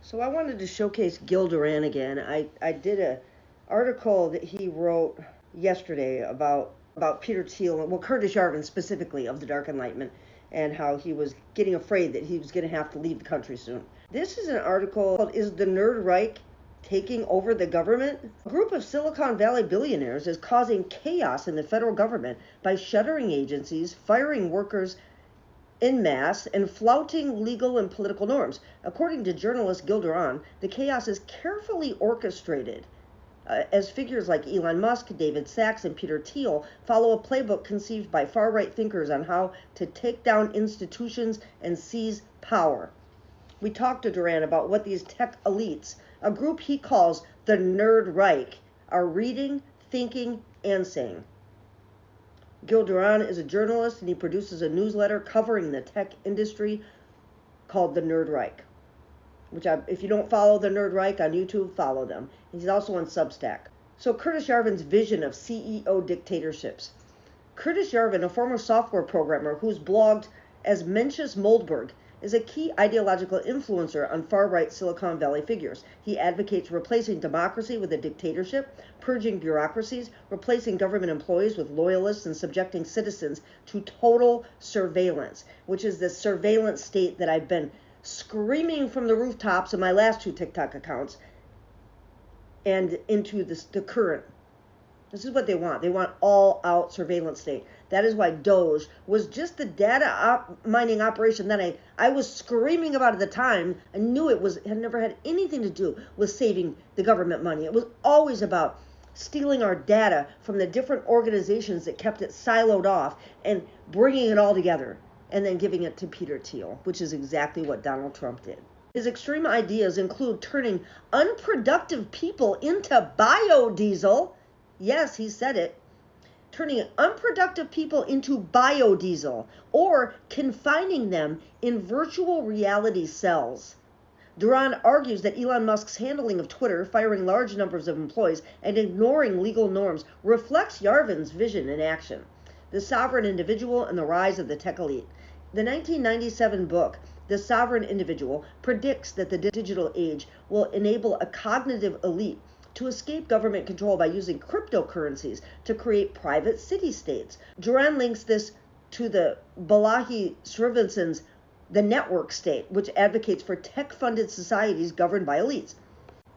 So I wanted to showcase Gil Duran again. I did a article that he wrote yesterday about Peter Thiel, well, Curtis Yarvin specifically, of the Dark Enlightenment, and how he was getting afraid that he was going to have to leave the country soon. This is an article called "Is the Nerd Reich Taking Over the Government?" A group of Silicon Valley billionaires is causing chaos in the federal government by shuttering agencies, firing workers en masse, and flouting legal and political norms. According to journalist Gil Duran, the chaos is carefully orchestrated as figures like Elon Musk, David Sachs, and Peter Thiel follow a playbook conceived by far-right thinkers on how to take down institutions and seize power. We talked to Duran about what these tech elites, a group he calls the Nerd Reich, are reading, thinking, and saying. Gil Duran is a journalist, and he produces a newsletter covering the tech industry called The Nerd Reich, if you don't follow The Nerd Reich on YouTube, follow them. He's also on Substack. So Curtis Yarvin's vision of CEO dictatorships. Curtis Yarvin, a former software programmer who's blogged as Mencius Moldberg, is a key ideological influencer on far-right Silicon Valley figures. He advocates replacing democracy with a dictatorship, purging bureaucracies, replacing government employees with loyalists, and subjecting citizens to total surveillance, which is the surveillance state that I've been screaming from the rooftops of my last two TikTok accounts and into the current. This is what they want. They want all-out surveillance state. That is why Doge was just the data mining operation that I was screaming about at the time. I knew it had never had anything to do with saving the government money. It was always about stealing our data from the different organizations that kept it siloed off and bringing it all together and then giving it to Peter Thiel, which is exactly what Donald Trump did. His extreme ideas include turning unproductive people into biodiesel. Yes, he said it. Turning unproductive people into biodiesel, or confining them in virtual reality cells. Duran argues that Elon Musk's handling of Twitter, firing large numbers of employees, and ignoring legal norms reflects Yarvin's vision in action. The Sovereign Individual and the Rise of the Tech Elite. The 1997 book, The Sovereign Individual, predicts that the digital age will enable a cognitive elite to escape government control by using cryptocurrencies to create private city-states. Duran links this to the Balaji Srinivasan's The Network State, which advocates for tech-funded societies governed by elites.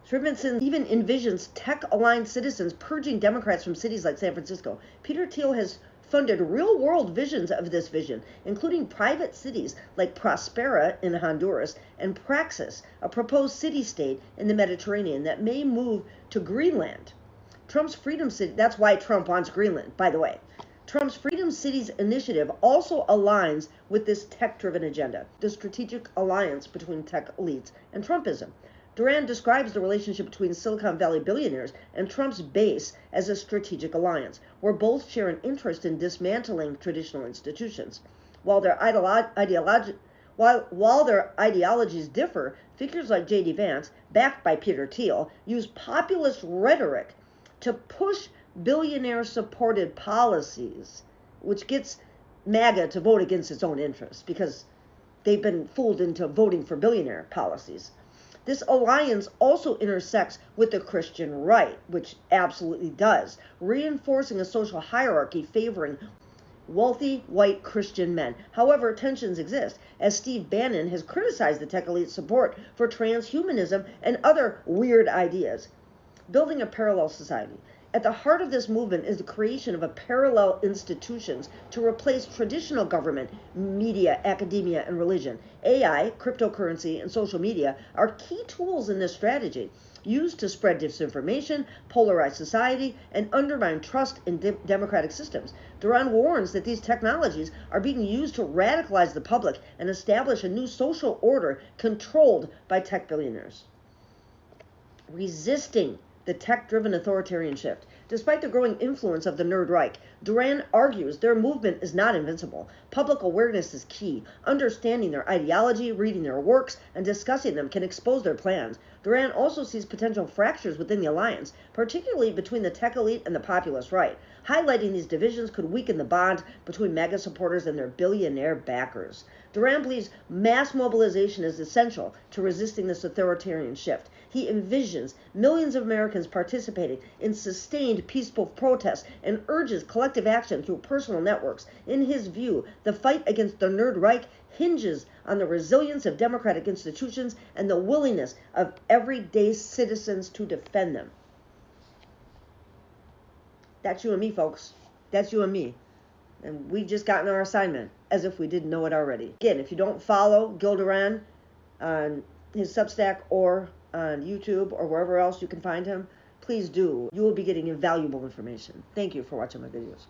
Srinivasan even envisions tech-aligned citizens purging Democrats from cities like San Francisco. Peter Thiel has funded real-world visions of this vision, including private cities like Prospera in Honduras and Praxis, a proposed city-state in the Mediterranean that may move to Greenland. Trump's Freedom City, that's why Trump wants Greenland, by the way. Trump's Freedom Cities initiative also aligns with this tech-driven agenda, the strategic alliance between tech elites and Trumpism. Duran describes the relationship between Silicon Valley billionaires and Trump's base as a strategic alliance, where both share an interest in dismantling traditional institutions. While their ideologies differ, figures like J.D. Vance, backed by Peter Thiel, use populist rhetoric to push billionaire-supported policies, which gets MAGA to vote against its own interests because they've been fooled into voting for billionaire policies. This alliance also intersects with the Christian right, which absolutely does, reinforcing a social hierarchy favoring wealthy white Christian men. However, tensions exist, as Steve Bannon has criticized the tech elite's support for transhumanism and other weird ideas. Building a parallel society. At the heart of this movement is the creation of a parallel institutions to replace traditional government, media, academia, and religion. AI, cryptocurrency, and social media are key tools in this strategy, used to spread disinformation, polarize society, and undermine trust in democratic systems. Duran warns that these technologies are being used to radicalize the public and establish a new social order controlled by tech billionaires. Resisting the tech-driven authoritarian shift. Despite the growing influence of the Nerd Reich, Duran argues their movement is not invincible. Public awareness is key. Understanding their ideology, reading their works, and discussing them can expose their plans. Duran also sees potential fractures within the alliance, particularly between the tech elite and the populist right. Highlighting these divisions could weaken the bond between MAGA supporters and their billionaire backers. Duran believes mass mobilization is essential to resisting this authoritarian shift. He envisions millions of Americans participating in sustained peaceful protests and urges collective action through personal networks. In his view, the fight against the Nerd Reich hinges on the resilience of democratic institutions and the willingness of everyday citizens to defend them. That's you and me, folks. That's you and me. And we've just gotten our assignment, as if we didn't know it already. Again, if you don't follow Gil Duran on his Substack or on YouTube or wherever else you can find him, please do. You will be getting invaluable information. Thank you for watching my videos.